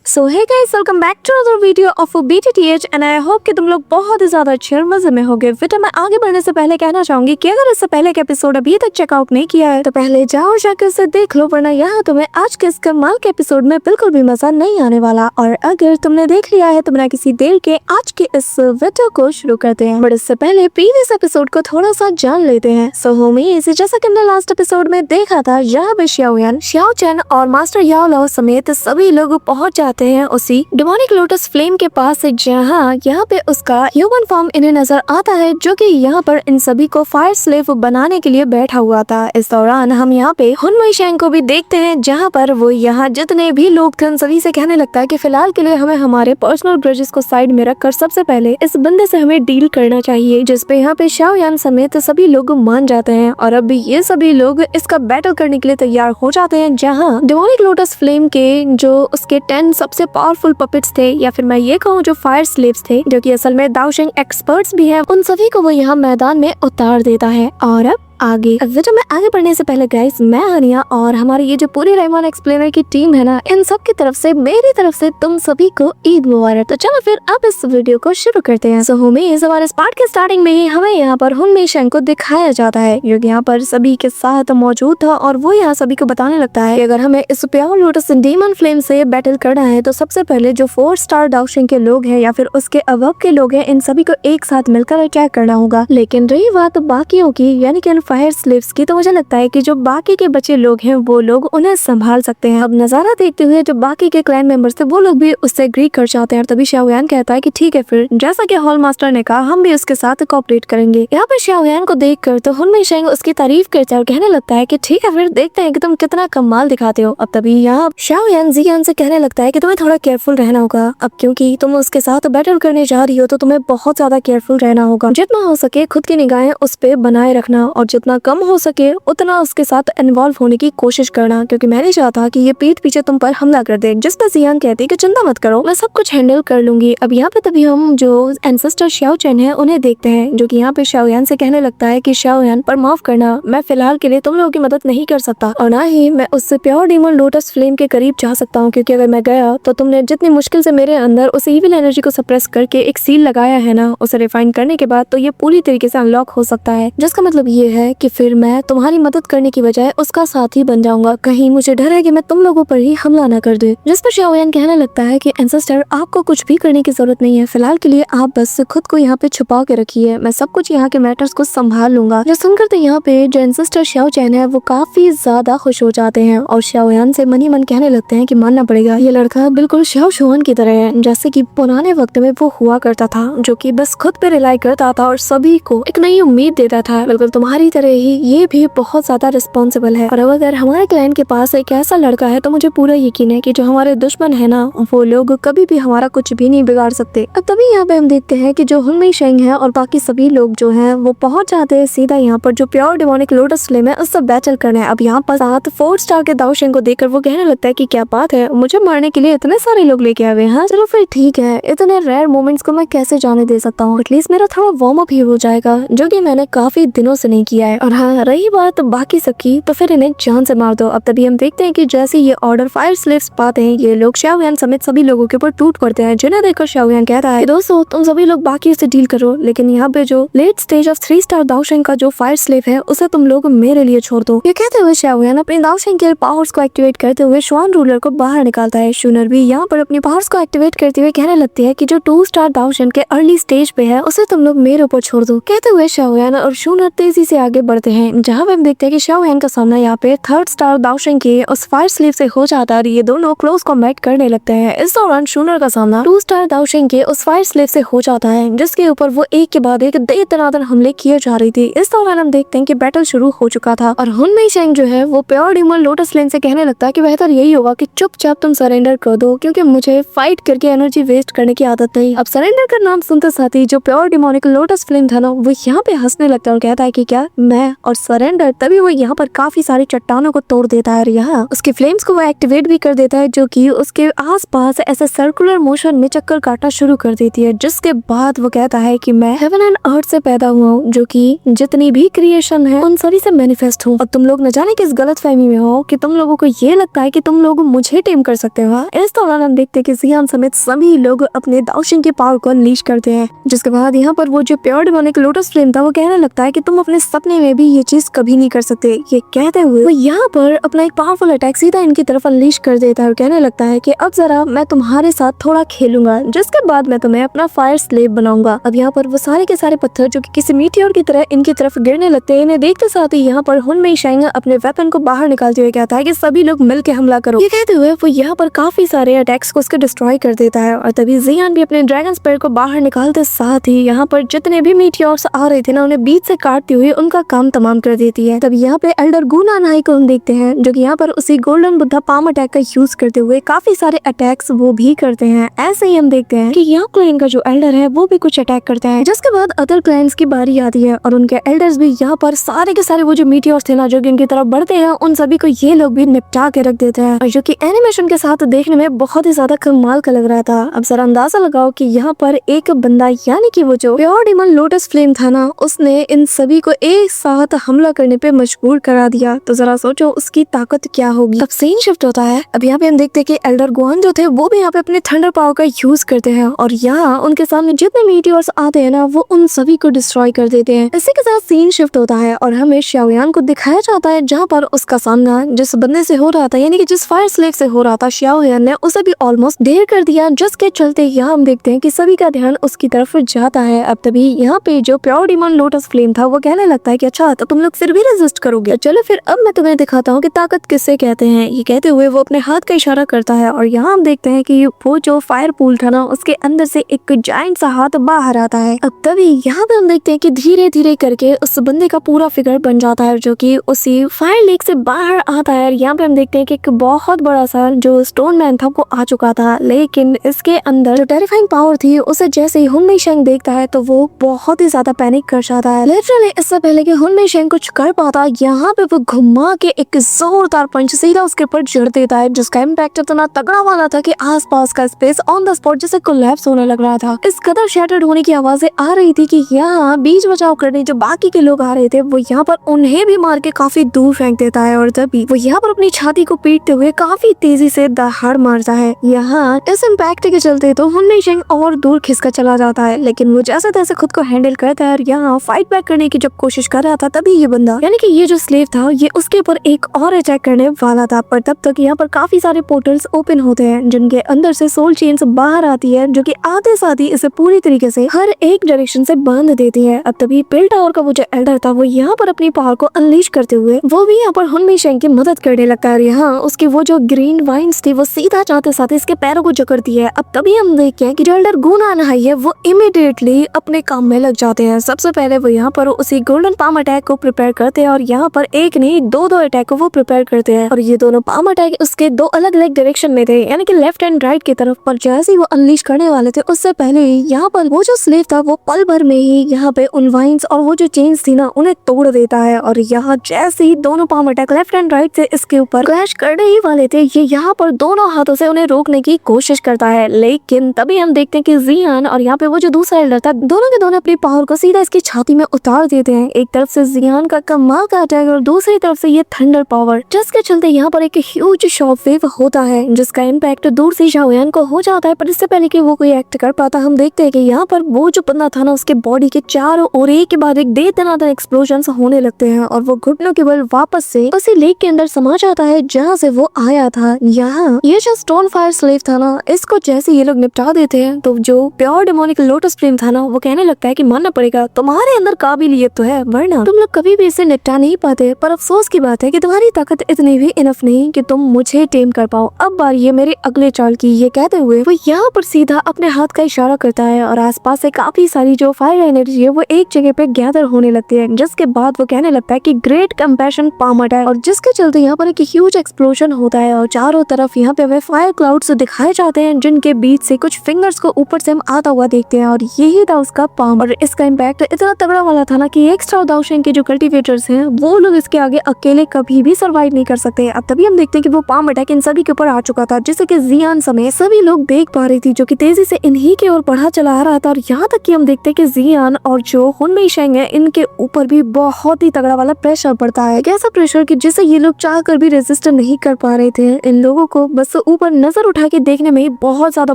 So hey guys, welcome back to other video of BTTH and I hope कि तुम लोग बहुत ही ज्यादा अच्छे और मजे में होगे। वीडियो में आगे बढ़ने से पहले कहना चाहूंगी कि अगर इससे पहले के एपिसोड अभी तक चेकआउट नहीं किया है तो पहले जाओ जाकर उसे देख लो, वरना यहाँ तुम्हें आज के इस कमाल के एपिसोड में बिल्कुल भी मजा नहीं आने वाला। और अगर तुमने देख लिया है तो बिना किसी देर के आज के इस वीडियो को शुरू करते हैं। बट इससे पहले प्रीवियस एपिसोड को थोड़ा सा जान लेते हैं। सो होमीज, जैसा कि हमने लास्ट एपिसोड में देखा था, यहाँ पे श्याओयान, श्याओ चैन और मास्टर याओ लाओ समेत सभी लोग पहुंच जाते हैं उसी डिमोनिक लोटस फ्लेम के पास, जहाँ यहाँ पे उसका ह्यूमन फॉर्म इन्हें नजर आता है, जो कि यहाँ पर इन सभी को फायर स्लेव बनाने के लिए बैठा हुआ था। इस दौरान हम यहाँ पे हुनमई शेंग को भी देखते हैं, जहाँ पर वो यहाँ जितने भी लोग थे उन सभी से कहने लगता है कि फिलहाल के लिए हमें हमारे पर्सनल ग्रजेस को साइड में रखकर सबसे पहले इस बंदे से हमें डील करना चाहिए। जिसपे यहाँ पे श्याओयान समेत सभी लोग मान जाते हैं और अब ये सभी लोग इसका बैटल करने के लिए तैयार हो जाते हैं। जहाँ डिमोनिक लोटस फ्लेम के जो उसके 10 सबसे पावरफुल पपेट्स थे, या फिर मैं ये कहूँ जो फायर स्लेव्स थे, जो कि असल में दाओशिंग एक्सपर्ट्स भी हैं, उन सभी को वो यहाँ मैदान में उतार देता है। और अब वीडियो में आगे बढ़ने से पहले गाइस, मैं हनिया और हमारी ये जो पूरी रेमन एक्सप्लेनर की टीम है ना, इन सब की तरफ से मेरी तरफ से तुम सभी को ईद मुबारक। तो चलो फिर अब इस वीडियो को शुरू करते हैं। सो होमीज, हमारे इस पार्ट के स्टार्टिंग में ही हमें यहाँ पर हुनमई शेंग को दिखाया जाता है, जो यहाँ पर सभी के साथ मौजूद था और वो यहाँ सभी को बताने लगता है कि अगर हमें इस प्योर लोटस डीमन फ्लेम से बैटल करना है तो सबसे पहले जो 4 स्टार दाओशिंग के लोग हैं या फिर उसके अबव के लोग हैं, इन सभी को एक साथ मिलकर अटैक करना होगा। लेकिन रही बात बाकियों की, यानी कि फायर स्लेव्स की, तो मुझे लगता है कि जो बाकी के बचे लोग हैं वो लोग उन्हें संभाल सकते हैं। अब नजारा देखते हुए जो बाकी के क्लैन मेंबर्स थे वो लोग भी उससे एग्री कर जाते हैं। और तभी श्याओयान कहता है कि ठीक है, फिर जैसा कि हॉल मास्टर ने कहा हम भी उसके साथ कोऑपरेट करेंगे। यहाँ पर श्याओयान को देखकर तो हुनमई शेंग उसकी तारीफ करता है और कहने लगता है कि ठीक है, फिर देखते हैं कि तुम कितना कमाल दिखाते हो। अब तभी यहाँ श्याओयान जियान से कहने लगता है कि तुम्हें थोड़ा केयरफुल रहना होगा, अब क्योंकि तुम उसके साथ बैटल करने जा रही हो तो तुम्हें बहुत ज्यादा केयरफुल रहना होगा। जितना हो सके खुद की निगाहें उस पे बनाए रखना और जितना कम हो सके उतना उसके साथ इन्वॉल्व होने की कोशिश करना, क्योंकि मैं नहीं चाहता कि ये पीठ पीछे तुम पर हमला कर दे। जिस पर जियान कहती है कि चिंता मत करो, मैं सब कुछ हैंडल कर लूंगी। अब यहाँ पे तभी हम जो एंसेस्टर श्याओ चैन है उन्हें देखते हैं, जो कि यहाँ पे श्याओयान से कहने लगता है कि श्याओयान, पर माफ करना, मैं फिलहाल के लिए तुम लोगों की मदद नहीं कर सकता और ना ही मैं उससे प्योर डीमन लोटस फ्लेम के करीब जा सकता हूँ, क्योंकि अगर मैं गया तो तुमने जितनी मुश्किल से मेरे अंदर उस इविल एनर्जी को सप्रेस करके एक सील लगाया है ना, उसे रिफाइन करने के बाद तो ये पूरी तरीके से अनलॉक हो सकता है। जिसका मतलब ये है कि फिर मैं तुम्हारी मदद करने की बजाय उसका साथी बन जाऊंगा। कहीं मुझे डर है कि मैं तुम लोगों पर ही हमला न कर दे। जिस पर श्याओयान कहने लगता है कि एंसेस्टर, आपको कुछ भी करने की जरूरत नहीं है, फिलहाल के लिए आप बस खुद को यहाँ पे छुपा के रखिए, मैं सब कुछ यहाँ के मैटर्स को संभाल लूंगा। जो सुनकर तो यहाँ पे जो एंसेस्टर श्याओ चैन है वो काफी ज्यादा खुश हो जाते हैं और श्याओयान से मन ही मन कहने लगते हैं कि मानना पड़ेगा, ये लड़का बिल्कुल श्याओ शुआन की तरह है, जैसे कि पुराने वक्त में वो हुआ करता था, जो कि बस खुद पे रिलाई करता था और सभी को एक नई उम्मीद देता था। बिल्कुल तुम्हारी तरह ही ये भी बहुत ज्यादा रिस्पॉन्सिबल है। और अब अगर हमारे क्लैन के पास एक ऐसा लड़का है तो मुझे पूरा यकीन है कि जो हमारे दुश्मन है ना, वो लोग कभी भी हमारा कुछ भी नहीं बिगाड़ सकते। अब तभी यहाँ पे हम देखते हैं कि जो हुनमई शेंग है और बाकी सभी लोग जो हैं वो पहुंच जाते हैं सीधा यहाँ पर जो प्योर डिमोनिक लोटस फ्लेम है उससे बैटल करने। अब यहाँ पर साथ 4 स्टार के दाओशिंग को देखकर वो कहने लगता है कि क्या बात है, मुझे मारने के लिए इतने सारे लोग लेके आए हैं। चलो फिर ठीक है, इतने रेयर मोमेंट्स को मैं कैसे जाने दे सकता हूँ, एटलीस्ट मेरा थोड़ा वार्म अप ही हो जाएगा, जो कि मैंने काफी दिनों से नहीं किया है। और हाँ, रही बात बाकी सबकी, तो फिर इन्हें जान से मार दो। अब तभी हम देखते हैं कि जैसे ये ऑर्डर फायर स्लेव्स पाते हैं, ये लोग श्याओयान समेत सभी लोगों के ऊपर टूट पड़ते हैं, जिन्हें देखकर श्याओयान कहता है दोस्तों, तुम सभी लोग बाकी से डील करो, लेकिन यहाँ पे जो लेट स्टेज ऑफ 3 स्टार दाओशिंग का जो फायर स्लेव है उसे तुम लोग मेरे लिए छोड़ दो। ये कहते हुए श्याओयान अपने दाओशिंग के पावर्स को एक्टिवेट करते हुए शुआन रूलर को बाहर निकालता है। शूनर भी यहाँ पर अपनी पावर्स को एक्टिवेट करते हुए कहने लगती है कि जो 2 स्टार दाओशिंग के अर्ली स्टेज पे है उसे तुम लोग मेरे ऊपर छोड़ दो। कहते हुए श्याओयान और शूनर तेजी से आगे बढ़ते हैं, जहाँ पे हम देखते हैं कि श्याओयान का सामना यहाँ पे 3rd स्टार दाओशिंग के उस फायर स्लेव से हो जाता है और ये दोनों क्लोज कॉम्बैट करने लगते हैं। इस दौरान शूनर का सामना 2 स्टार दाओशिंग के उस फायर स्लेव से हो जाता है, जिसके ऊपर वो एक के बाद एक दे दनादन हमले किए जा रही थी। इस दौरान हम देखते हैं कि बैटल शुरू हो चुका था और हुनमई शेंग जो है वो प्योर डीमन लोटस फ्लेम से कहने लगता है कि बेहतर यही होगा कि चुपचाप तुम सरेंडर कर दो, क्योंकि मुझे फाइट करके एनर्जी वेस्ट करने की आदत नहीं। अब सरेंडर का नाम सुनते साथ ही जो प्योर डिमोनिक लोटस फ्लेम था ना, वो यहाँ पे हंसने लगता है और कहता है कि क्या मैं और सरेंडर। तभी वो यहाँ पर काफी सारी चट्टानों को तोड़ देता है और यहाँ उसके फ्लेम्स को वो एक्टिवेट भी कर देता है, जो कि उसके आसपास ऐसे सर्कुलर मोशन में चक्कर काटना शुरू कर देती है। जिसके बाद वो कहता है कि मैं हेवन एंड अर्थ से पैदा हुआ हूँ, जो कि जितनी भी क्रिएशन है उन सभी से मैनिफेस्ट हूँ, और तुम लोग न जाने किस गलत फहमी में हो कि तुम लोगों को ये लगता है कि तुम लोग मुझे टेम कर सकते हो। इस दौरान हम देखते हैं कि जियान समेत सभी लोग अपने दाओशिन की पावर को अनलीश करते हैं। जिसके बाद यहाँ पर वो जो प्योर डिमोनिक लोटस फ्लेम था वो कहने लगता है कि तुम अपने सपने में भी ये चीज कभी नहीं कर सकते। ये कहते हुए वो यहाँ पर अपना एक पावरफुल अटैक सीधा इनकी तरफ अनलीश कर देता है और कहने लगता है कि अब जरा मैं तुम्हारे साथ थोड़ा खेलूंगा, जिसके बाद मैं तुम्हें अपना फायर स्लेव बनाऊंगा। अब यहाँ पर वो सारे के सारे पत्थर जो कि किसी मीटियोर की तरह इनकी तरफ गिरने लगते हैं। इन्हें देखते साथ ही यहाँ पर हुन मेइशेंग अपने वेपन को बाहर निकालते हुए कहता है कि सभी लोग मिलकर हमला करो। ये कहते हुए वो यहाँ पर काफी सारे अटैक्स को उसके डिस्ट्रॉय कर देता है और तभी जियान भी अपने ड्रैगन स्पेयर को बाहर निकालते साथ ही यहाँ पर जितने भी मीटियोर्स आ रहे थे ना, उन्हें बीच से काटते हुए उनका काम तमाम कर देती है। तब यहाँ पे एल्डर गुनानाई को हम देखते हैं, जो कि यहाँ पर उसी गोल्डन बुद्धा पाम अटैक का यूज करते हुए काफी सारे अटैक्स वो भी करते हैं। ऐसे ही हम देखते हैं कि यहाँ क्लैन का जो एल्डर है वो भी कुछ अटैक करता है। जिसके बाद अदर क्लैन्स की बारी आती है और उनके एल्डर्स भी यहाँ पर सारे के सारे वो जो मीटियोर्स थे ना, जो कि इनकी तरफ बढ़ते हैं, उन सभी को ये लोग भी निपटा के रख देते हैं, और जो कि एनिमेशन के साथ देखने में बहुत ही ज्यादा कमाल का लग रहा था। अब जरा अंदाजा लगाओ कि यहाँ पर एक बंदा यानी कि वो जो प्योर डिमन लोटस फ्लेम था ना, उसने इन सभी को एक साथ हमला करने पे मजबूर करा दिया। तो जरा सोचो उसकी ताकत क्या होगी। अब सीन शिफ्ट होता है। अब यहाँ पे हम देखते हैं कि एल्डर गुआन जो थे वो भी यहाँ पे अपने थंडर पावर का यूज करते हैं और यहाँ उनके सामने जितने मीटियोर्स आते हैं ना, वो उन सभी को डिस्ट्रॉय कर देते हैं। इसी के साथ सीन शिफ्ट होता है और हमें शाओयान को दिखाया जाता है, जहाँ पर उसका सामना जिस बंदे से हो रहा था, यानी कि जिस फायर स्लेव से हो रहा था, शाओयान ने उसे भी ऑलमोस्ट ढेर कर दिया। जिसके चलते यहाँ हम देखते हैं कि सभी का ध्यान उसकी तरफ जाता है। अब तभी यहाँ पे जो प्योर डिमन लोटस फ्लेम था वो कहने लगता है कि अच्छा तो तुम लोग फिर भी रेजिस्ट करोगे, चलो फिर अब मैं तुम्हें दिखाता हूँ कि ताकत किससे कहते हैं। ये कहते हुए वो अपने हाथ का इशारा करता है और यहाँ हम देखते हैं कि वो जो फायर पूल था ना, उसके अंदर से एक जायंट सा हाथ बाहर आता है। अब तभी यहाँ पे हम देखते हैं कि धीरे धीरे करके उस बंदे का पूरा फिगर बन जाता है, जो कि उसी फायर लेक से बाहर आता है। यहाँ पे हम देखते हैं कि एक बहुत बड़ा सा जो स्टोन मैन था वो आ चुका था, लेकिन इसके अंदर जो टेरिफाइंग पावर थी उसे जैसे ही हुन मेइशेंग देखता है तो वो बहुत ही ज्यादा पैनिक कर जाता है। लिटरली इससे पहले कि हुन मेइशेंग कुछ कर पाता, यहाँ पे वो घुमा के एक जोरदार पंच सीधा उसके ऊपर जड़ देता है, जिसका इम्पैक्ट इतना तगड़ा वाला था कि आसपास का स्पेस ऑन द स्पॉट जैसे कोलैप्स होने लग रहा था। इस कदर शैटर्ड होने की आवाजें आ रही थी कि यहाँ बीच बचाव करने जो बाकी के लोग आ रहे थे वो यहाँ पर उन्हें भी मार के काफी दूर फेंक देता है और तभी वो यहाँ पर अपनी छाती को पीटते हुए काफी तेजी से दहाड़ मारता है। यहाँ इस इम्पैक्ट के चलते तो हुन मेइशेंग और दूर खिसका चला जाता है, लेकिन वो जैसे तैसे खुद को हैंडल करता है और यहाँ फाइट बैक करने की जब कोशिश कर रहा था, तभी ये बंदा यानी कि ये जो स्लेव था ये उसके ऊपर एक और अटैक करने वाला था। पर तब तक यहाँ पर काफी सारे पोर्टल्स ओपन होते हैं, जिनके अंदर से सोल चेन्स बाहर आती है, जो कि आते साथ ही इसे पूरी तरीके से हर एक डायरेक्शन से बांध देती है। अब तभी पिल टावर का वो जो एल्डर था वो यहाँ पर अपनी पावर को अनलीश करते हुए वो भी यहाँ पर हुन मेइशेंग की मदद करने लगता है। यहाँ उसकी वो जो ग्रीन वाइन्स थी वो सीधा जाते साथ इसके पैरों को जकड़ती है। अब तभी हम देखते हैं कि जो एल्डर गुनानाई है वो इमीडिएटली अपने काम में लग जाते हैं। सबसे पहले वो यहाँ पर उसी गोल्डन पाम अटैक को प्रिपेयर करते हैं और यहाँ पर एक नहीं दो अटैक को वो प्रिपेयर करते हैं, और ये दोनों पाम अटैक उसके दो अलग अलग डायरेक्शन में थे, यानी कि लेफ्ट एंड राइट की तरफ। पर जैसे ही वो अनलीश करने वाले थे उससे पहले ही यहाँ पर वो जो स्लेव था वो पल भर में ही यहाँ पे उन वाइन्स और वो जो चेन्स थी ना उन्हें तोड़ देता है। और यहाँ जैसे ही दोनों palm attack left and right से इसके ऊपर क्रैश करने ही वाले थे, ये यहाँ पर दोनों हाथों से उन्हें रोकने की कोशिश करता है, लेकिन तभी हम देखते हैं कि जियान और यहाँ पे वो जो दूसरा एल्डर था दोनों के दोनों अपनी पावर को सीधा इसकी छाती में उतार देते हैं। एक तरफ से जियान का कमाल का अटैक और दूसरी तरफ से ये थंडर पावर, जिसके चलते यहाँ पर एक ह्यूज शॉक वेव होता है, जिसका इम्पैक्ट दूर से शाओयान को हो जाता है। पर इससे पहले कि वो कोई एक्ट कर पाता, हम देखते हैं कि यहाँ पर वो जो बंदा था ना उसके बॉडी के चारों ओर एक के बाद एक दे दनादन एक्सप्लोजन होने लगते हैं और वो घुटनों के बल वापस से उसी लेक के अंदर समा जाता है जहाँ से वो आया था। यहाँ ये जो स्टोन फायर स्लेव था ना, इसको जैसे ये लोग निपटा देते हैं तो जो प्योर डेमोनिक लोटस फ्लेम था ना वो कहने लगता है कि मानना पड़ेगा तुम्हारे अंदर काबिलियत तो है, वरना तुम लोग कभी भी इसे निपटा नहीं पाते। पर अफसोस की बात है कि तुम्हारी ताकत इतनी भी इनफ नहीं कि तुम मुझे टेम कर पाओ। अब बारी है मेरे अगले चाल की। ये कहते हुए वो यहाँ पर सीधा अपने हाथ का इशारा करता है और आसपास से काफी सारी जो फायर एनर्जी है वो एक जगह पे गैदर होने लगती है, जिसके बाद वो कहने लगता है कि ग्रेट कंपैशन पाम अटैक, और जिसके चलते यहाँ पर एक ह्यूज एक्सप्लोजन होता है और चारों तरफ यहाँ पे हमें फायर क्लाउड्स दिखाए जाते हैं, जिनके बीच से कुछ फिंगर्स को ऊपर से हम आता हुआ देखते हैं और यही था उसका पाम। और इसका इम्पैक्ट इतना तगड़ा वाला था ना कि एक्स्ट्रा दाओशेंग के जो कल्टीवेटर्स हैं वो लोग इसके आगे अकेले कभी भी सरवाइव नहीं कर सकते। अब तभी हम देखते हैं कि वो पाम अटैक इन सभी के ऊपर आ चुका था, जिसे कि जियान समेत सभी लोग देख पा रही थी, जो कि तेजी से इन्हीं की ओर बढ़ा चला आ रहा था। और यहाँ तक कि हम देखते हैं कि जियान और जो हुनमेई शेंग है इनके ऊपर भी बहुत ही तगड़ा वाला प्रेशर पड़ता है। कैसा प्रेशर कि जिसे ये लोग चाह कर भी रेजिस्ट नहीं कर पा रहे थे। इन लोगों को बस ऊपर नजर उठा के देखने में ही बहुत ज्यादा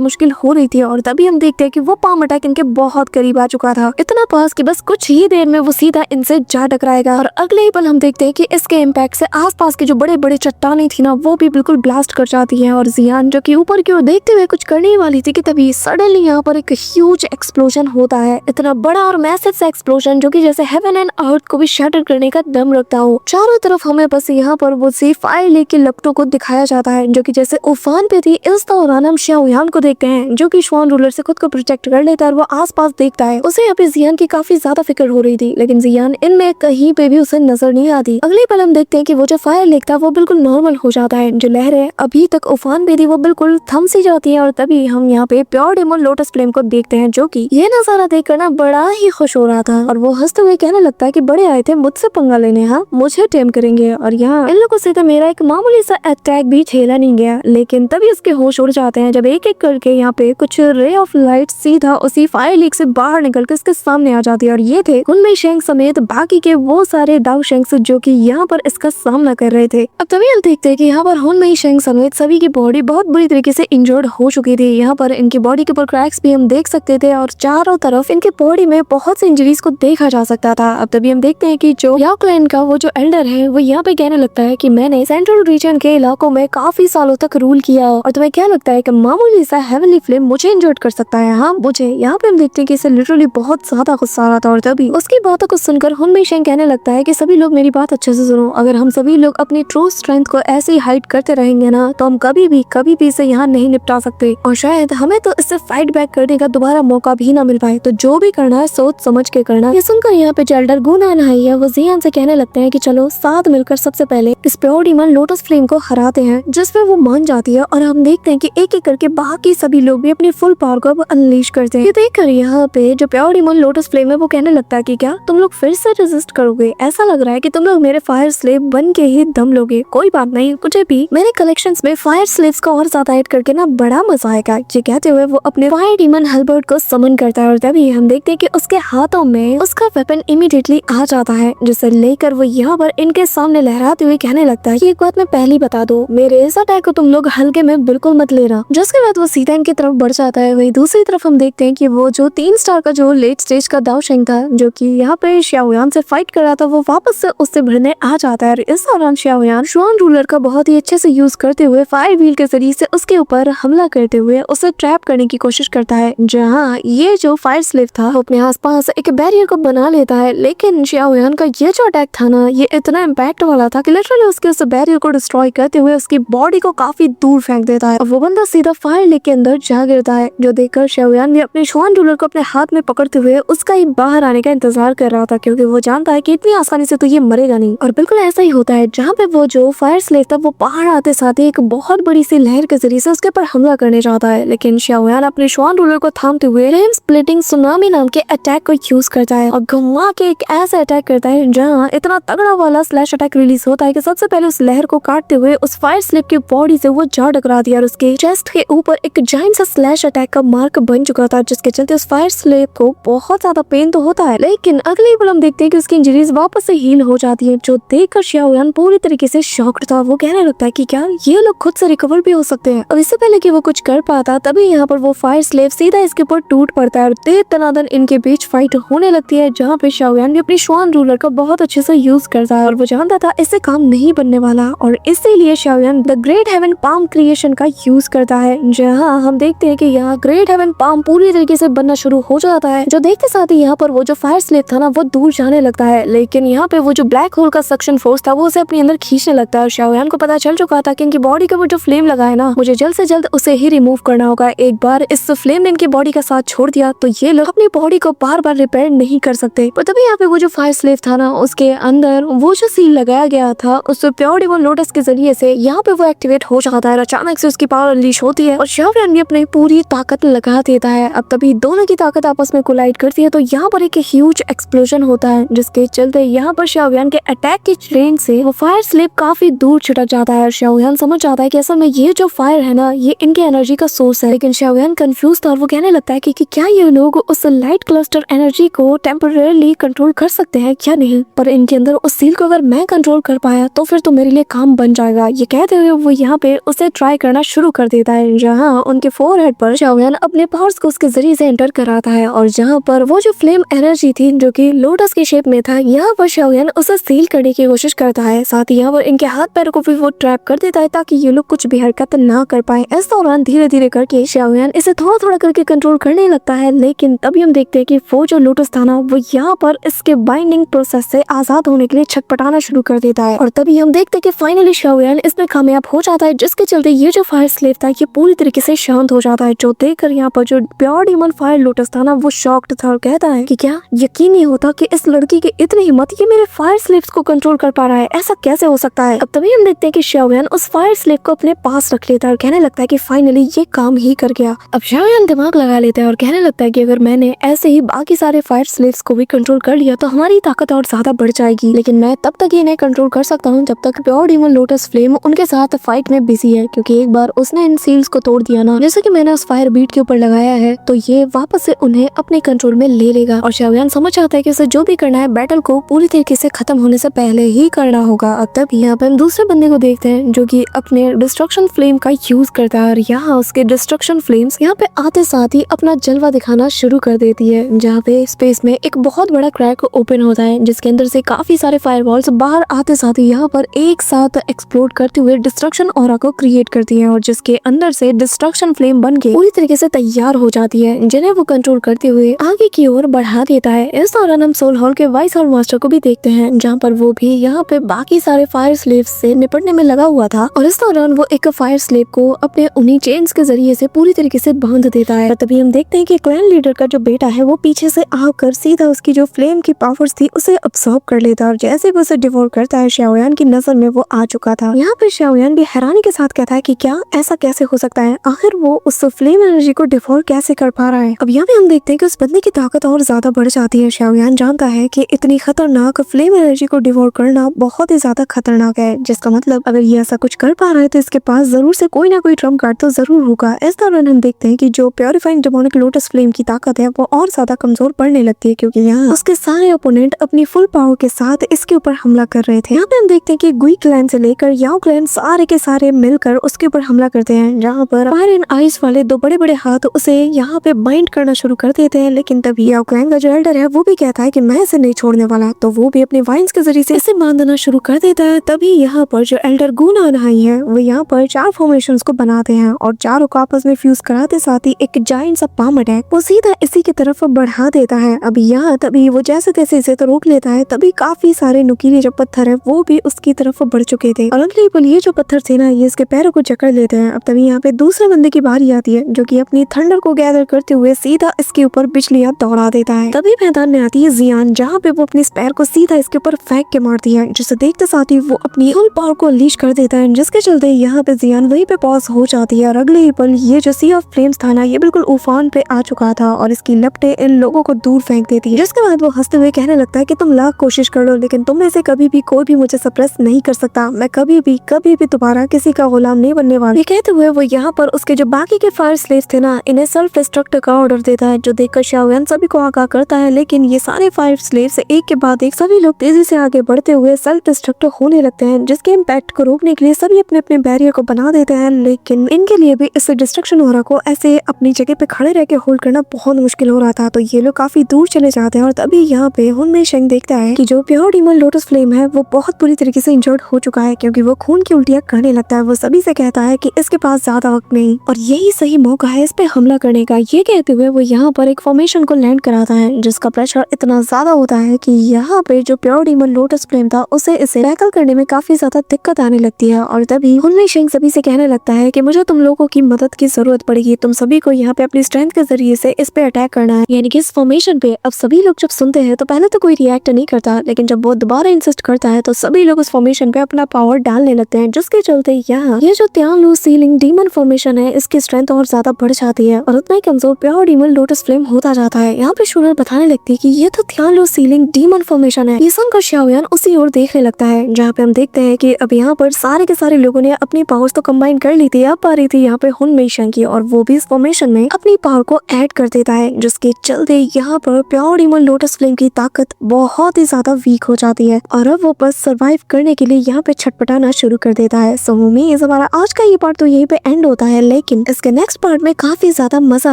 मुश्किल हो रही थी। और तभी हम देखते हैं कि वो पाम अटैक इनके बहुत करीब आ चुका था, इतना पास कि बस कुछ ही देर में वो सीधा इनसे जा टकराएगा। और अगले ही पल हम देखते हैं कि इसके इम्पैक्ट से आसपास के जो बड़े बड़े चट्टानें थी ना वो भी बिल्कुल ब्लास्ट कर जाती हैं। और जियान जो कि ऊपर की ओर देखते हुए कुछ करने ही वाली थी कि तभी सडनली यहाँ पर एक ह्यूज एक्सप्लोजन होता है, इतना बड़ा और मैसिव सा एक्सप्लोजन जो कि जैसे हेवन एंड अर्थ को भी शैटर करने का दम रखता हो। चारों तरफ हमें बस यहाँ पर वो सी फायर लेक के लपटों को दिखाया जाता है जो कि जैसे उफान पे थी। इस दौरान हम शाओयान को देखते हैं जो कि स्वान रूलर से खुद को प्रोटेक्ट कर लेता है और वो आसपास देखता है। उसे यहाँ पे जियान की काफी ज्यादा फिक्र हो रही थी, लेकिन जियान इनमें कहीं पे भी उसे नजर नहीं आती। अगले पल हम देखते हैं कि वो जो फायर लेक था वो बिल्कुल नॉर्मल हो जाता है। जो लहरें अभी तक उफान पे थी वो बिल्कुल थम सी जाती है। और तभी हम यहाँ पे प्योर डेमन लोटस फ्लेम को देखते हैं जो कि ये नजारा देखकर ना बड़ा ही खुश हो रहा था। और वो हंसते हुए कहने लगता है कि बड़े आए थे मुझसे पंगा लेने, हाँ मुझे टेम करेंगे। और यहाँ इन लोगों से तो मेरा एक मामूली सा अटैक भी झेला नहीं गया। लेकिन तभी उसके होश उड़ जाते हैं जब एक एक करके यहाँ पे कुछ रे ऑफ लाइट सीधा उसी फायर लीक से बाहर निकल कर इसके सामने आ जाती है। और ये थे हुनमेई शेंग समेत बाकी के वो सारे दाओशेंग्स जो कि यहाँ पर इसका सामना कर रहे थे। अब तभी हम देखते हैं कि यहाँ पर हुनमेई शेंग समेत सभी की बॉडी बहुत बुरी तरीके से इंजर्ड हो चुकी थी। यहाँ पर इनकी बॉडी के ऊपर क्रैक्स भी हम देख सकते थे और चारों तरफ इनके बॉडी में बहुत सी इंजरीज को देखा जा सकता था। अब तभी हम देखते हैं कि जो याओ क्लैन का वो जो एल्डर है वो यहाँ पे कहने लगता है कि मैंने सेंट्रल रीजन के इलाकों में काफी सालों तक रूल किया और तुम्हें क्या लगता है कि मामूली सा हेवनली फ्लेम मुझे इंजर्ड कर सकता है? हाँ मुझे। यहाँ पे हम देखते हैं कि इसे लिटरली बहुत ज्यादा गुस्सा आ रहा था। और तभी उसकी बातों को सुनकर हुनमेई शेंग कहने लगता है कि सभी लोग मेरी बात अच्छे से सुनो, अगर हम सभी लोग अपनी ट्रू स्ट्रेंथ को ऐसे ही हाइड करते रहेंगे ना तो हम कभी भी इसे यहाँ नहीं निपटा सकते और शायद हमें तो इससे फाइट बैक करने का दोबारा मौका भी ना मिल पाए। तो जो भी करना है सोच समझ के करना। ये सुनकर यहाँ पे जो एल्डर गुनान है वो जियान से कहने लगते हैं कि चलो साथ मिलकर सबसे पहले इस प्योर डीमन लोटस फ्लेम को हराते हैं, जिसमें वो मान जाती है। और हम देखते हैं कि एक एक करके बाकी सभी लोग भी अपनी फुल पावर को अब अनलीश करते हैं। ये देखकर यहाँ पे जो प्योर डीमन लोटस फ्लेम है वो कहने लगता है कि क्या तुम लोग फिर से रेजिस्ट करोगे? ऐसा लग रहा है कि तुम लोग मेरे फायर स्लेव बन के ही दम लोगे। कोई बात नहीं, मुझे भी मेरे कलेक्शंस में फायर स्लेव्स को और ज्यादा ऐड करके ना बड़ा मजा आएगा। ये कहते हुए वो अपने फायर डीमन हेल्बर्ट को समन करता है और तभी हम देखते हैं कि उसके हाथों में उसका वेपन इमीडिएटली आ जाता है, जिसे लेकर वो यहाँ पर इनके सामने लहराते हुए कहने लगता है कि एक बात मैं पहले बता दो, मेरे इस अटैक को तुम लोग हल्के में बिल्कुल मत लेना। जिसके बाद वो सीधा इनकी तरफ बढ़ जाता है। वही दूसरी तरफ हम देखते हैं कि वो जो 3 स्टार का जो लेट स्टेज का दाओशेंग था जो कि यहाँ पे शाओयान से फाइट कर रहा था वो वापस से उससे भिड़ने आ जाता है। इस दौरान शाओयान स्वान रूलर का बहुत ही अच्छे से यूज करते हुए फायर व्हील के जरिए से उसके ऊपर हमला करते हुए उसे ट्रैप करने की कोशिश करता है, जहाँ ये जो फायर स्लेव था वो अपने आसपास एक बैरियर को बना लेता है। लेकिन शाओयान का ये जो अटैक था ना ये इतना इम्पैक्ट वाला था कि लिटरली उसके उस बैरियर को डिस्ट्रॉय करते हुए उसकी बॉडी को काफी दूर फेंक देता है और वो बंदा सीधा फायर लेक के अंदर जा गिरता है। जो देखकर शाओयान भी अपने स्वान रूलर को अपने हाथ में पकड़ते हुए उसका ही बाहर आने का इंतजार कर रहा था, क्योंकि वो जानता है कि इतनी आसानी से तो ये मरेगा नहीं। और बिल्कुल ऐसा ही होता है, जहाँ पे वो जो फायर स्लेव था वो बाहर आते साथ ही एक बहुत बड़ी सी लहर के जरिए से उसके ऊपर हमला करने जाता है। लेकिन शाओयान अपने स्वान रूलर को थामते हुए फ्लेम स्प्लिटिंग सुनामी नाम के अटैक को यूज करता है और घुमा के एक ऐसा अटैक करता है जहाँ इतना तगड़ा वाला स्लैश अटैक रिलीज होता है कि सबसे पहले उस लहर को काटते हुए उस फायर स्लेव की बॉडी से वो जा टकरा दिया और उसके चेस्ट के ऊपर एक जाइंट सा स्लैश अटैक का मार्क बन चुका था, जिसके चलते उस फायर स्लेव को बहुत ज्यादा पेन तो होता है। लेकिन अगले पल हम देखते हैं कि उसकी इंजरीज वापस से हील हो जाती है, जो देखकर शाओयान पूरी तरीके से शॉक्ड था। वो कहने लगता है कि क्या ये लोग खुद से रिकवर भी हो सकते हैं? और इससे पहले कि वो कुछ कर पाता तभी यहाँ पर वो फायर स्लेव सीधा इसके ऊपर टूट पड़ता है और देर तनादन इनके बीच फाइट होने लगती है, जहाँ पे शाओयान भी अपनी स्वान रूलर का बहुत अच्छे से यूज करता है और वो जानता था इससे काम नहीं बनने वाला और इसीलिए Shaoyan the great heaven palm creation का यूज करता है, जहाँ हम देखते हैं कि यहाँ ग्रेट हेवन पाम पूरी तरीके से बनना शुरू हो जाता है। जो देखते साथ ही यहाँ पर वो जो फायर स्लेव था ना वो दूर जाने लगता है, लेकिन यहाँ पे वो जो ब्लैक होल का सक्शन फोर्स था वो उसे अपने अंदर खींचने लगता है। और शाओयान को पता चल चुका था कि इनकी बॉडी का वो जो फ्लेम लगा है ना मुझे जल्द से जल्द उसे ही रिमूव करना होगा। एक बार इस फ्लेम ने इनकी बॉडी का साथ छोड़ दिया तो ये लोग अपनी बॉडी को बार बार रिपेयर नहीं कर सकते। पर तभी यहाँ पे वो जो फायर स्लेव था ना उसके अंदर वो जो सील लगाया गया था उस प्योर डिमन लोटस के जरिए से यहाँ पे वो एक्टिवेट हो जाता है। अचानक से उसकी पावर अनलीश होती है और शाओयान भी अपनी पूरी ताकत लगा देता है। अब तभी दोनों की ताकत आपस में कोलाइड करती है तो यहाँ पर एक ह्यूज एक्सप्लोजन होता होता है, जिसके चलते यहाँ पर शाओयान के अटैक की रेंज से वो फायर स्लेव काफी दूर छिटक जाता है। शाओयान समझ जाता है कि असल में ये जो फायर है ना, ये इनके एनर्जी का सोर्स है। लेकिन शाओयान कंफ्यूज था और वो कहने लगता है कि क्या ये लोग उस लाइट क्लस्टर एनर्जी को टेम्परेली कंट्रोल कर सकते हैं क्या नहीं, पर इनके अंदर उस सील को अगर मैं कंट्रोल कर पाया तो फिर तो मेरे लिए काम बन जाएगा। ये कहते हुए वो यहाँ पे उसे ट्राई करना शुरू कर देता है, जहाँ उनके फोरहेड पर शाओयान अपने पावर्स को उसके जरिए से एंटर कराता है और जहाँ पर वो जो फ्लेम एनर्जी थी जो कि लोटस के शेप में था, यहाँ पर शाओयान उसे सील करने की कोशिश करता है। साथ ही यहाँ पर इनके हाथ पैरों को भी वो ट्रैप कर देता है ताकि ये लोग कुछ भी हरकत ना कर पाए। इस दौरान धीरे धीरे करके शाओयान इसे थोड़ा थोड़ा करके कंट्रोल करने लगता है, लेकिन तभी हम देखते हैं कि वो जो लोटस था ना, वो यहाँ पर इसके बाइंडिंग प्रोसेस से आजाद होने के लिए छटपटाना शुरू कर देता है और तभी हम देखते हैं कि फाइनली शाओयान इसमें कामयाब हो जाता है, जिसके चलते ये जो फायर स्लेव था ये पूरी तरीके से शांत हो जाता है। जो देखकर यहाँ पर जो प्योर डीमन फायर लोटस था ना, वो शॉक्ड था और कहता है कि क्या यकीन नहीं होता कि इस लड़की की इतनी हिम्मत, ये मेरे फायर स्लेव्स को कंट्रोल कर पा रहा है, ऐसा कैसे हो सकता है। अब तभी हम देखते हैं कि शाओयान उस फायर स्लेव को अपने पास रख लेता है और कहने लगता है कि फाइनली ये काम ही कर गया। अब शाओयान दिमाग लगा लेता है और कहने लगता है कि अगर मैंने ऐसे ही बाकी सारे फायर स्लेव्स को भी कंट्रोल कर लिया तो हमारी ताकत और ज्यादा बढ़ जाएगी, लेकिन मैं तब तक ये नहीं कंट्रोल कर सकता हूँ जब तक प्योर डीमन लोटस फ्लेम उनके साथ फाइट में बिजी है, क्योंकि एक बार उसने इन सील्स को तोड़ दिया ना, जैसे कि मैंने उस फायर बीट के ऊपर लगाया है, तो ये वापस से उन्हें अपने कंट्रोल में ले लेगा। और शाओयान समझ जाता है कि उसे जो भी करना है बैटल को पूरी तरीके से खत्म होने से पहले ही करना होगा। अब तब यहाँ पे हम दूसरे बंदे को देखते हैं जो कि अपने डिस्ट्रक्शन फ्लेम का यूज करता है और यहाँ उसके डिस्ट्रक्शन फ्लेम्स यहाँ पे आते साथ ही अपना जलवा दिखाना शुरू कर देती है, जहाँ पे स्पेस में एक बहुत बड़ा क्रैक ओपन होता है जिसके अंदर से काफी सारे फायरवॉल्स बाहर आते साथ ही यहाँ पर एक साथ एक्सप्लोड करते हुए डिस्ट्रक्शन ऑरा को क्रिएट करती है और जिसके अंदर से डिस्ट्रक्शन फ्लेम बन के पूरी तरीके से तैयार हो जाती है, जिन्हें वो कंट्रोल करते हुए आगे की ओर बढ़ा देता है। इस दौरान हम सोल हॉल के वाइस और मास्टर को भी देखते हैं, जहाँ पर वो भी यहाँ पे बाकी सारे फायर स्लेव्स से निपटने में लगा हुआ था और इस दौरान वो एक फायर स्लेव को अपने उन्हीं चेन्स के जरिए से पूरी तरीके से बांध देता है। तभी हम देखते हैं कि क्लैन लीडर का जो बेटा है वो पीछे से आकर सीधा उसकी जो फ्लेम की पावर्स थी उसे अब्सॉर्ब कर लेता है और जैसे वो उसे डिवोर करता है, शाओयान की नजर में वो आ चुका था। यहाँ पर शाओयान भी हैरानी के साथ कहता है कि क्या ऐसा कैसे हो सकता है, आखिर वो उस फ्लेम एनर्जी को डिवोर कैसे कर पा रहा है। अब यहाँ पे हम देखते हैं कि उस बंदे की ताकत और ज्यादा बढ़ जाती है। शाओयान जानता है कि इतनी खतरनाक फ्लेम एनर्जी को डिवोर करना बहुत ही ज्यादा खतरनाक है, जिसका मतलब अगर ये ऐसा कुछ कर पा रहा है तो इसके पास जरूर से कोई ना कोई ट्रम्प कार्ड तो जरूर होगा। इस दौरान हम देखते हैं कि जो प्योरीफाइंग डेमोनिक लोटस फ्लेम की ताकत है वो और ज्यादा कमजोर पड़ने लगती है, क्योंकि यहाँ उसके सारे ओपोनेंट अपनी फुल पावर के साथ इसके ऊपर हमला कर रहे थे। यहाँ पे हम देखते हैं कि गुई क्लैन से लेकर याओ क्लैन सारे के सारे मिलकर उसके ऊपर हमला करते हैं, जहाँ पर फायर एंड आइस वाले दो बड़े बड़े हाथ उसे यहाँ पे बाइंड करना शुरू कर देते हैं। लेकिन तभी याओ क्लैन का जो एल्डर है वो भी कहता है कि मैं इसे नहीं छोड़ने वाला, तो वो भी अपने वाइन्स के जरिए से इसे बांधना शुरू कर देता है। तभी यहाँ पर जो एल्डर गुनान आई है वो यहाँ पर 4 फॉर्मेशंस को बनाते हैं और चारों को आपस में फ्यूज कराते साथ ही एक जायंट सा पाम अटैक वो सीधा इसी की तरफ बढ़ा देता है। अब यहाँ तभी वो जैसे तैसे इसे तो रोक लेता है, तभी काफी सारे नुकीले जो पत्थर है वो भी उसकी तरफ बढ़ चुके थे और अगले पल ये जो पत्थर थे ना, ये इसके पैरों को जकड़ लेते हैं। अब तभी यहाँ पे दूसरे बंदे की बारी आती है जो कि अपनी थंडर को गैदर करते हुए सीधा इसके ऊपर बिजलियां दौड़ा देता है। तभी मैदान में आती है जियान, जहाँ पे वो अपनी स्पैर को सीधा इसके ऊपर फेंक के मारती है, जिसे देखते साथ ही वो अपनी फुल पावर को अनलीश कर देता है, जिसके चलते यहाँ पे जियान वहीं पे पॉज हो जाती है और अगले ही पल ये जो सी ऑफ फ्लेम्स था ना, ये बिल्कुल उफान पे आ चुका था और इसकी लपटें इन लोगों को दूर फेंक देती है। जिसके बाद वो हंसते हुए कहने लगता है कि तुम लाख कोशिश कर लो लेकिन तुम में से कभी भी कोई भी मुझे सप्रेस नहीं कर सकता, मैं कभी भी दोबारा किसी का गुलाम नहीं बनने वाला। ये कहते हुए वो यहाँ पर उसके जो बाकी के फायर स्लेव्स थे ना, इन्हें सेल्फ डिस्ट्रक्ट का ऑर्डर देता है, जो देखकर शाओयान सभी को आगाह करता है। लेकिन ये सारे फायर स्लेव्स एक के बाद एक सभी लोग तेजी से आगे बढ़ते हुए सेल्फ डिस्ट्रक्ट होने लगते हैं, जिसके इम्पैक्ट को रोकने के लिए सभी अपने अपने बैरियर को बना देते हैं। लेकिन इनके लिए भी इस डिस्ट्रक्शन हो रहा को ऐसे अपनी जगह पे खड़े रह के होल्ड करना बहुत मुश्किल हो रहा था, तो ये लोग काफी दूर चले जाते हैं और तभी यहाँ पे हुनमे शेंग देखता है कि जो प्योर डीमन लोटस फ्लेम है वो बहुत बुरी तरीके से इंजर्ड हो चुका है, क्योंकि वो खून की उल्टियां करने लगता है। वो सभी से कहता है कि इसके पास ज्यादा वक्त नहीं और यही सही मौका है इस पे हमला करने का। ये कहते हुए वो यहाँ पर एक फॉर्मेशन को लैंड कराता है, जिसका प्रेशर इतना ज्यादा होता है कि यहाँ पे जो प्योर डीमन लोटस फ्लेम था उसे इसे टैकल करने में काफी ज्यादा दिक्कत आने लगती है। और तभी हुनमे शेंग सभी से कहने लगता है कि मुझे तुम लोगों की मदद की जरूरत पड़ेगी, तुम सभी को यहाँ पे अपनी स्ट्रेंथ के जरिए से इस पे अटैक करना है, यानी कि इस फॉर्मेशन पे। अब सभी लोग जब सुनते हैं तो पहले तो कोई रिएक्ट नहीं करता, लेकिन जब वो दोबारा इंसिस्ट करता है तो सभी लोग उस फॉर्मेशन पे अपना पावर डालने लगते हैं, जिसके चलते यहाँ ये जो त्यालू सीलिंग डीमन फॉर्मेशन है इसकी स्ट्रेंथ और ज्यादा बढ़ जाती है और उतना ही कमजोर प्योर डीमन लोटस फ्लेम होता जाता है। यहाँ पे शूनर बताने लगती है कि ये तो त्यालू फॉलो सीलिंग डीमन फॉर्मेशन है। ईसन का शाओयान उसी ओर देखने लगता है जहाँ पे हम देखते हैं कि अब यहाँ पर सारे के सारे लोगों ने अपनी पावर्स तो कंबाइन कर ली थी। अब आ रही थी यहाँ पे हुन मेइशन की और वो भी इस फॉर्मेशन में अपनी पावर को ऐड कर देता है, जिसके चलते यहाँ पर प्योर डीमन लोटस फ्लेम की ताकत बहुत ही ज्यादा वीक हो जाती है और अब वो बस सरवाइव करने के लिए यहाँ पे छटपटाना शुरू कर देता है। सो उम्मीद है हमारा आज का ये पार्ट तो यहीं पे एंड होता है, लेकिन इसके नेक्स्ट पार्ट में काफी ज्यादा मजा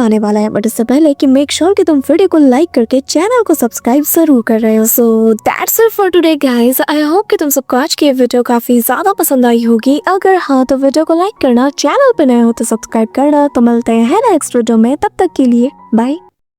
आने वाला है। बट इससे पहले कि मेक श्योर कि तुम वीडियो को लाइक करके चैनल को सब्सक्राइब जरूर कर रहे हो। So that's it for today guys. I hope कि तुम सबको आज की वीडियो काफी ज्यादा पसंद आई होगी। अगर हाँ तो वीडियो को लाइक करना, चैनल पे नए हो तो सब्सक्राइब करना। तो मिलते हैं नेक्स्ट वीडियो में, तब तक के लिए बाय।